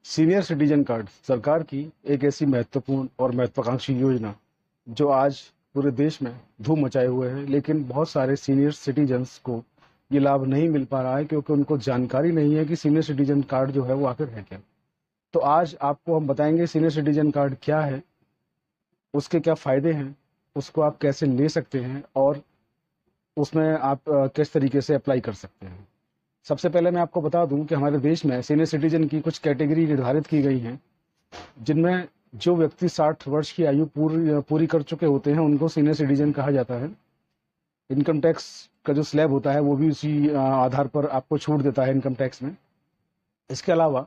Senior citizen card सरकार की एक ऐसी महत्वपूर्ण और महत्वाकांक्षी योजना जो आज पूरे देश में धूम मचाए हुए है, लेकिन बहुत सारे सीनियर सिटीजन्स को ये लाभ नहीं मिल पा रहा है क्योंकि उनको जानकारी नहीं है कि सीनियर सिटीजन कार्ड जो है वो आखिर है क्या। तो आज आपको हम बताएंगे सीनियर सिटीजन कार्ड क्या है, उसके क्या फ़ायदे हैं, उसको आप कैसे ले सकते हैं और उसमें आप किस तरीके से अप्लाई कर सकते हैं। सबसे पहले मैं आपको बता दूं कि हमारे देश में सीनियर सिटीजन की कुछ कैटेगरी निर्धारित की गई हैं, जिनमें जो व्यक्ति 60 वर्ष की आयु पूरी पूरी कर चुके होते हैं उनको सीनियर सिटीजन कहा जाता है। इनकम टैक्स का जो स्लैब होता है वो भी उसी आधार पर आपको छूट देता है इनकम टैक्स में। इसके अलावा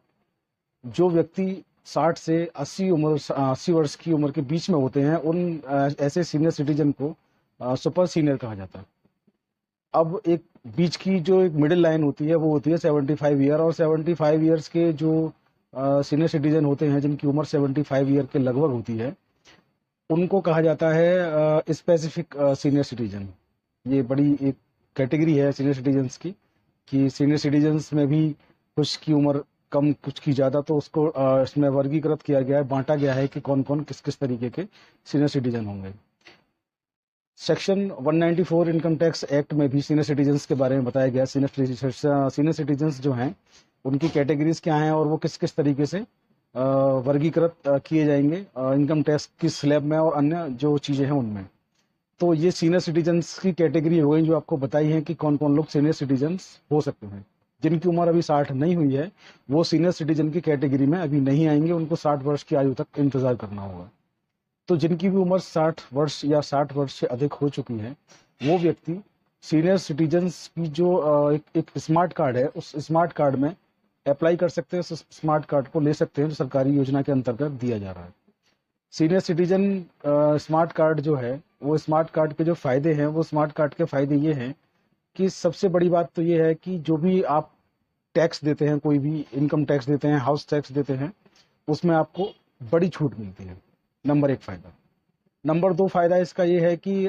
जो व्यक्ति 60 से 80 वर्ष की उम्र के बीच में होते हैं उन ऐसे सीनियर सिटीजन को सुपर सीनियर कहा जाता है। अब एक बीच की जो एक मिडिल लाइन होती है वो होती है 75 ईयर, और 75 ईयर्स के जो सीनियर सिटीजन होते हैं जिनकी उम्र 75 ईयर के लगभग होती है उनको कहा जाता है स्पेसिफिक सीनियर सिटीजन। ये बड़ी एक कैटेगरी है सीनियर सिटीजन्स की कि सीनियर सिटीजन्स में भी कुछ की उम्र कम कुछ की ज़्यादा, तो उसको इसमें वर्गीकृत किया गया है, बांटा गया है कि कौन कौन किस किस तरीके के सीनियर सिटीजन होंगे। सेक्शन 194 इनकम टैक्स एक्ट में भी सीनियर सिटीजन्स के बारे में बताया गया। सीनियर सिटीजन्स जो हैं उनकी कैटेगरीज क्या हैं और वो किस किस तरीके से वर्गीकृत किए जाएंगे इनकम टैक्स की स्लैब में और अन्य जो चीज़ें हैं उनमें। तो ये सीनियर सिटीजन्स की कैटेगरी हो गई जो आपको बताई है कि कौन कौन लोग सीनियर सिटीजन्स हो सकते हैं। जिनकी उम्र अभी 60 नहीं हुई है वो सीनियर सिटीजन की कैटेगरी में अभी नहीं आएंगे, उनको 60 वर्ष की आयु तक इंतजार करना होगा। तो जिनकी भी उम्र 60 वर्ष या 60 वर्ष से अधिक हो चुकी है वो व्यक्ति सीनियर सिटीजन्स की जो एक स्मार्ट कार्ड है उस स्मार्ट कार्ड में अप्लाई कर सकते हैं, उस स्मार्ट कार्ड को ले सकते हैं जो सरकारी योजना के अंतर्गत दिया जा रहा है। सीनियर सिटीजन स्मार्ट कार्ड जो है वो स्मार्ट कार्ड के जो फायदे हैं वो स्मार्ट कार्ड के फायदे ये हैं कि सबसे बड़ी बात तो ये है कि जो भी आप टैक्स देते हैं, कोई भी इनकम टैक्स देते हैं, हाउस टैक्स देते हैं, उसमें आपको बड़ी छूट मिलती है। नंबर एक फायदा। नंबर दो फायदा इसका ये है कि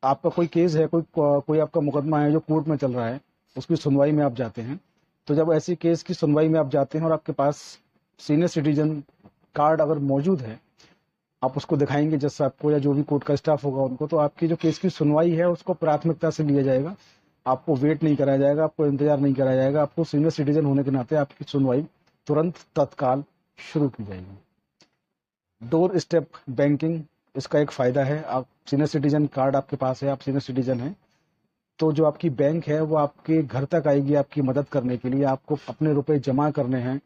आपका कोई केस है, कोई आपका मुकदमा है जो कोर्ट में चल रहा है, उसकी सुनवाई में आप जाते हैं। तो जब ऐसी केस की सुनवाई में आप जाते हैं और आपके पास सीनियर सिटीजन कार्ड अगर मौजूद है, आप उसको दिखाएंगे जज साहब को या जो भी कोर्ट का स्टाफ होगा उनको, तो आपकी जो केस की सुनवाई है उसको प्राथमिकता से लिया जाएगा। आपको वेट नहीं कराया जाएगा, आपको इंतजार नहीं कराया जाएगा, आपको सीनियर सिटीजन होने के नाते आपकी सुनवाई तुरंत तत्काल शुरू की जाएगी। डोर स्टेप बैंकिंग इसका एक फ़ायदा है। आप सीनियर सिटीजन कार्ड आपके पास है, आप सीनियर सिटीजन हैं, तो जो आपकी बैंक है वो आपके घर तक आएगी आपकी मदद करने के लिए। आपको अपने रुपए जमा करने हैं,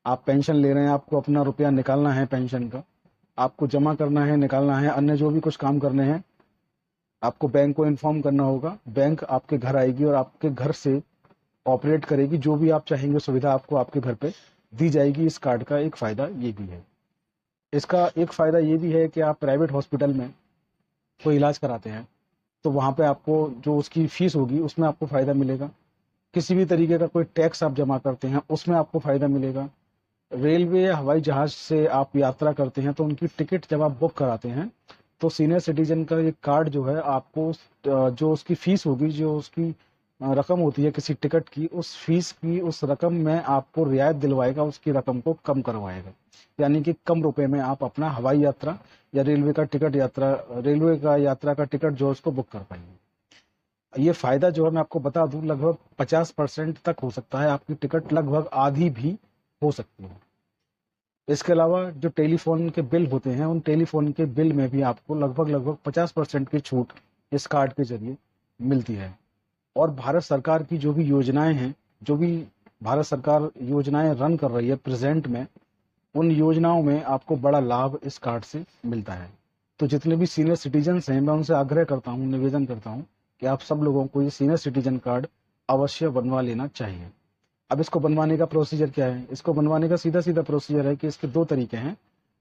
आप पेंशन ले रहे हैं, आपको अपना रुपया निकालना है पेंशन का, आपको जमा करना है, निकालना है, अन्य जो भी कुछ काम करने हैं आपको बैंक को इन्फॉर्म करना होगा। बैंक आपके घर आएगी और आपके घर से ऑपरेट करेगी, जो भी आप चाहेंगे सुविधा आपको आपके घर पे दी जाएगी। इस कार्ड का एक फ़ायदा ये भी है। इसका एक फ़ायदा ये भी है कि आप प्राइवेट हॉस्पिटल में कोई इलाज कराते हैं तो वहाँ पे आपको जो उसकी फ़ीस होगी उसमें आपको फ़ायदा मिलेगा। किसी भी तरीके का कोई टैक्स आप जमा करते हैं उसमें आपको फ़ायदा मिलेगा। रेलवे या हवाई जहाज़ से आप यात्रा करते हैं तो उनकी टिकट जब आप बुक कराते हैं तो सीनियर सिटीजन का ये कार्ड जो है आपको जो उसकी फ़ीस होगी, जो उसकी रकम होती है किसी टिकट की, उस फीस की उस रकम में आपको रियायत दिलवाएगा, उसकी रकम को कम करवाएगा। यानी कि कम रुपए में आप अपना हवाई यात्रा या रेलवे का यात्रा का टिकट जो है उसको बुक कर पाएंगे। ये फ़ायदा जो है मैं आपको बता दूं लगभग 50% तक हो सकता है, आपकी टिकट लगभग आधी भी हो सकती है। इसके अलावा जो टेलीफोन के बिल होते हैं उन टेलीफोन के बिल में भी आपको लगभग 50% की छूट इस कार्ड के जरिए मिलती है। और भारत सरकार की जो भी योजनाएं हैं, जो भी भारत सरकार योजनाएं रन कर रही है प्रेजेंट में, उन योजनाओं में आपको बड़ा लाभ इस कार्ड से मिलता है। तो जितने भी सीनियर सिटीजन्स हैं मैं उनसे आग्रह करता हूं, निवेदन करता हूं कि आप सब लोगों को ये सीनियर सिटीजन कार्ड अवश्य बनवा लेना चाहिए। अब इसको बनवाने का प्रोसीजर क्या है? इसको बनवाने का सीधा सीधा प्रोसीजर है कि इसके दो तरीके हैं।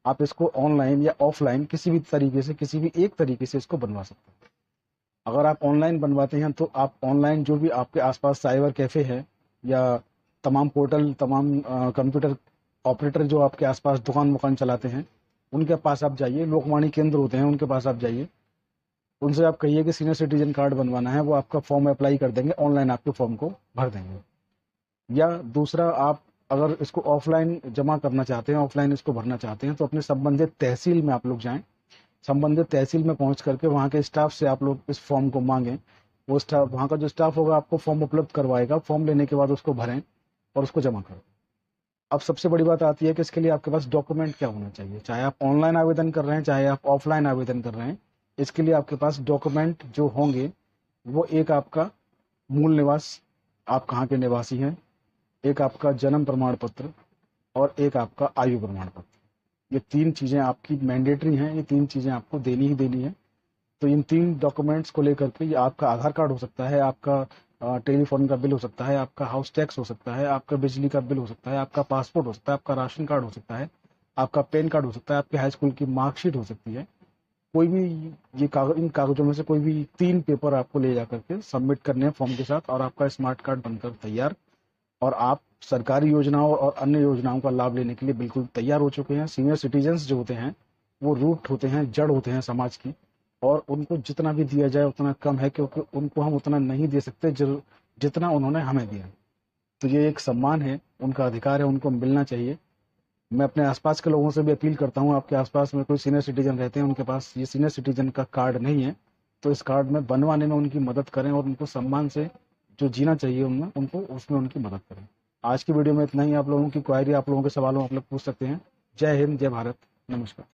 आप इसको ऑनलाइन या ऑफलाइन किसी भी तरीके से, किसी भी एक तरीके से इसको बनवा सकते हैं। अगर आप ऑनलाइन बनवाते हैं तो आप ऑनलाइन जो भी आपके आसपास साइबर कैफ़े है या तमाम पोर्टल, तमाम कंप्यूटर ऑपरेटर जो आपके आसपास दुकान चलाते हैं उनके पास आप जाइए, लोकवाणी केंद्र होते हैं उनके पास आप जाइए, उनसे आप कहिए कि सीनियर सिटीजन कार्ड बनवाना है, वो आपका फॉर्म अप्लाई कर देंगे, ऑनलाइन आपके फॉर्म को भर देंगे। या दूसरा, आप अगर इसको ऑफलाइन जमा करना चाहते हैं, ऑफलाइन इसको भरना चाहते हैं, तो अपने संबंधित तहसील में आप लोग जाएं। संबंधित तहसील में पहुंच करके वहाँ के स्टाफ से आप लोग इस फॉर्म को मांगें। वो स्टाफ, वहाँ का जो स्टाफ होगा आपको फॉर्म उपलब्ध करवाएगा। फॉर्म लेने के बाद उसको भरें और उसको जमा करें। अब सबसे बड़ी बात आती है कि इसके लिए आपके पास डॉक्यूमेंट क्या होना चाहिए। चाहे आप ऑनलाइन आवेदन कर रहे हैं, चाहे आप ऑफलाइन आवेदन कर रहे हैं, इसके लिए आपके पास डॉक्यूमेंट जो होंगे वो एक आपका मूल निवास, आप कहाँ के निवासी हैं, एक आपका जन्म प्रमाण पत्र और एक आपका आयु प्रमाण पत्र। ये 3 चीज़ें आपकी मैंडेटरी हैं, ये 3 चीज़ें आपको देनी ही देनी है। तो इन 3 डॉक्यूमेंट्स को लेकर के, ये आपका आधार कार्ड हो सकता है, आपका टेलीफोन का बिल हो सकता है, आपका हाउस टैक्स हो सकता है, आपका बिजली का बिल हो सकता है, आपका पासपोर्ट हो सकता है, आपका राशन कार्ड हो सकता है, आपका पैन कार्ड हो सकता है, आपके हाई स्कूल की मार्कशीट हो सकती है। कोई भी ये कागज, इन कागजों में से कोई भी 3 पेपर आपको ले जा करके सबमिट करने हैं फॉर्म के साथ, और आपका स्मार्ट कार्ड बनकर तैयार। और आप सरकारी योजनाओं और अन्य योजनाओं का लाभ लेने के लिए बिल्कुल तैयार हो चुके हैं। सीनियर सिटीजन्स जो होते हैं वो रूट होते हैं, जड़ होते हैं समाज की, और उनको जितना भी दिया जाए उतना कम है, क्योंकि उनको हम उतना नहीं दे सकते जितना उन्होंने हमें दिया। तो ये एक सम्मान है, उनका अधिकार है, उनको मिलना चाहिए। मैं अपने आसपास के लोगों से भी अपील करता हूँ, आपके आसपास में कोई सीनियर सिटीजन रहते हैं, उनके पास ये सीनियर सिटीजन का कार्ड नहीं है, तो इस कार्ड में बनवाने में उनकी मदद करें और उनको सम्मान से जो जीना चाहिए उनमें, उनको उसमें उनकी मदद करें। आज की वीडियो में इतना ही। आप लोगों की क्वायरी, आप लोगों के सवालों आप लोग पूछ सकते हैं। जय हिंद, जय भारत, नमस्कार।